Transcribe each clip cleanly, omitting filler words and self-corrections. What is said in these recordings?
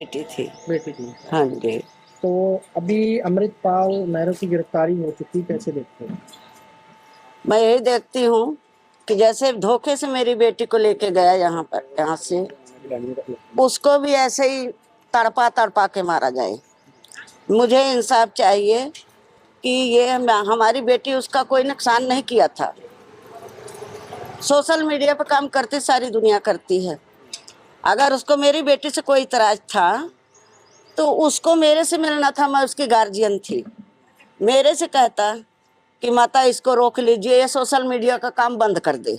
बेटी थी। बेटी थी। हाँ जी। तो अभी अमृतपाल महरो की गिरफ्तारी हो चुकी, कैसे देखते हैं? मैं यही देखती हूँ कि जैसे धोखे से मेरी बेटी को लेके गया यहाँ से, उसको भी ऐसे ही तड़पा तड़पा के मारा जाए। मुझे इंसाफ चाहिए कि ये हमारी बेटी, उसका कोई नुकसान नहीं किया था। सोशल मीडिया पर काम करती सारी दुनिया करती है। अगर उसको मेरी बेटी से कोई इतराज था तो उसको मेरे से मिलना था। मैं उसकी गार्जियन थी। मेरे से कहता कि माता इसको रोक लीजिए, ये सोशल मीडिया का काम बंद कर दे।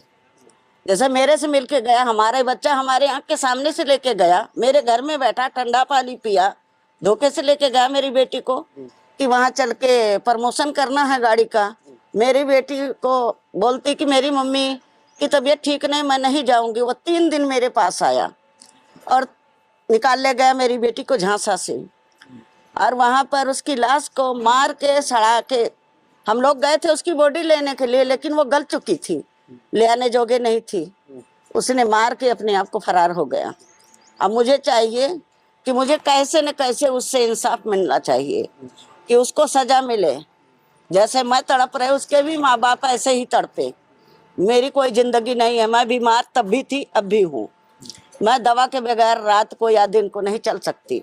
जैसे मेरे से मिलके गया, हमारे बच्चा हमारे आंख के सामने से लेके गया, मेरे घर में बैठा ठंडा पानी पिया, धोखे से लेके गया मेरी बेटी को कि वहां चल के प्रमोशन करना है गाड़ी का। मेरी बेटी को बोलती कि मेरी मम्मी की तबीयत ठीक नहीं, मैं नहीं जाऊंगी। वो 3 दिन मेरे पास आया और निकाल ले गया मेरी बेटी को झांसा से, और वहां पर उसकी लाश को मार के सड़ा के हम लोग गए थे उसकी बॉडी लेने के लिए, लेकिन वो गल चुकी थी, ले आने जोगे नहीं थी। उसने मार के अपने आप को फरार हो गया। अब मुझे चाहिए कि मुझे कैसे न कैसे उससे इंसाफ मिलना चाहिए, कि उसको सजा मिले। जैसे मैं तड़प रहे, उसके भी माँ बाप ऐसे ही तड़पे। मेरी कोई जिंदगी नहीं है। मैं बीमार तब भी थी, अब भी हूँ। मैं दवा के बगैर रात को या दिन को नहीं चल सकती।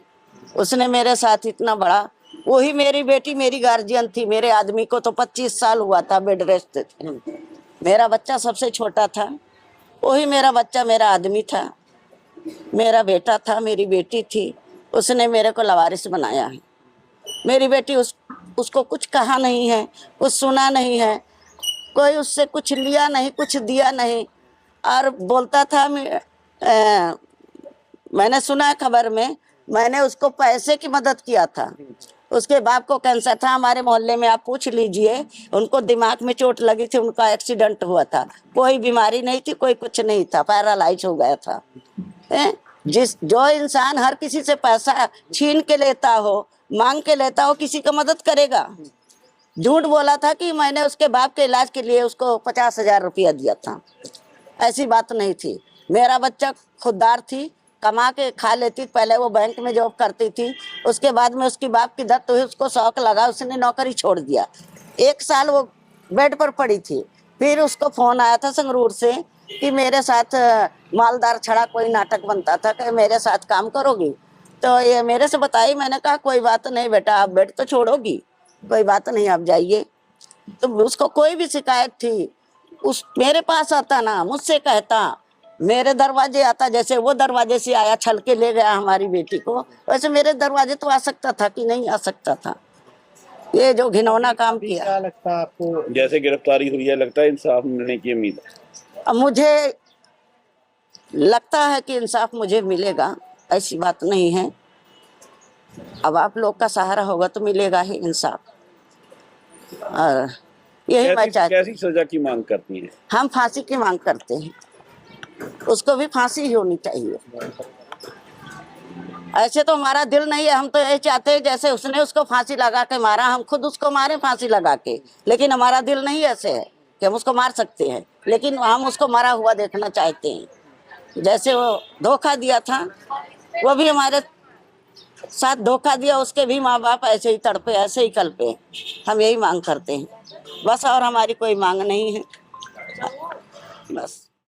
उसने मेरे साथ इतना बड़ा, वही मेरी बेटी मेरी गार्जियन थी। मेरे आदमी को तो 25 साल हुआ था, बेड रेस्ट थे। मेरा बच्चा सबसे छोटा था, वही मेरा बच्चा मेरा आदमी था, मेरा बेटा था, मेरी बेटी थी। उसने मेरे को लवारिस बनाया है। मेरी बेटी उसको कुछ कहा नहीं है, कुछ सुना नहीं है, कोई उससे कुछ लिया नहीं, कुछ दिया नहीं। और बोलता था मैंने सुना है खबर में, मैंने उसको पैसे की मदद किया था। उसके बाप को कैंसर था, हमारे मोहल्ले में आप पूछ लीजिए, उनको दिमाग में चोट लगी थी, उनका एक्सीडेंट हुआ था। कोई बीमारी नहीं थी, कोई कुछ नहीं था, पैरालाइज हो गया था। जो इंसान हर किसी से पैसा छीन के लेता हो, मांग के लेता हो, किसी का मदद करेगा? झूठ बोला था कि मैंने उसके बाप के इलाज के लिए उसको 50,000 रुपया दिया था। ऐसी बात नहीं थी। मेरा बच्चा खुददार थी, कमा के खा लेती। पहले वो बैंक में जॉब करती थी, उसके बाद में उसकी बाप की डेथ हुई, उसको शौक लगा, उसने नौकरी छोड़ दिया। 1 साल वो बेड पर पड़ी थी। फिर उसको फोन आया था संगरूर से कि मेरे साथ मालदार छड़ा कोई नाटक बनता था, कि मेरे साथ काम करोगी? तो ये मेरे से बताई। मैंने कहा कोई बात नहीं बेटा, आप बेड तो छोड़ोगी, कोई बात नहीं, आप जाइए। तो उसको कोई भी शिकायत थी, उस मेरे पास आता ना, मुझसे कहता, मेरे दरवाजे आता। जैसे वो दरवाजे से आया, छल के ले गया हमारी बेटी को, वैसे मेरे दरवाजे तो आ सकता था कि नहीं आ सकता था? ये जो घिनौना काम किया। क्या लगता है आपको? जैसे गिरफ्तारी हुई है, लगता है इंसाफ मिलने की उम्मीद है? अब मुझे लगता है कि इंसाफ मुझे मिलेगा, ऐसी बात नहीं है। अब आप लोग का सहारा होगा तो मिलेगा ही इंसाफ। और यही मैं चाहती। कैसी सजा की मांग करती हैं? हम फांसी की मांग करते हैं, उसको भी फांसी ही होनी चाहिए। ऐसे तो हमारा दिल नहीं है, हम तो यही चाहते हैं जैसे उसने उसको फांसी लगा के मारा, हम खुद उसको मारे फांसी लगा के। लेकिन हमारा दिल नहीं ऐसे है कि हम उसको मार सकते हैं, लेकिन हम उसको मरा हुआ देखना चाहते हैं। जैसे वो धोखा दिया था, वो भी हमारे साथ धोखा दिया, उसके भी माँ बाप ऐसे ही तड़पे, ऐसे ही कल्पे। हम यही मांग करते हैं बस, और हमारी कोई मांग नहीं है बस।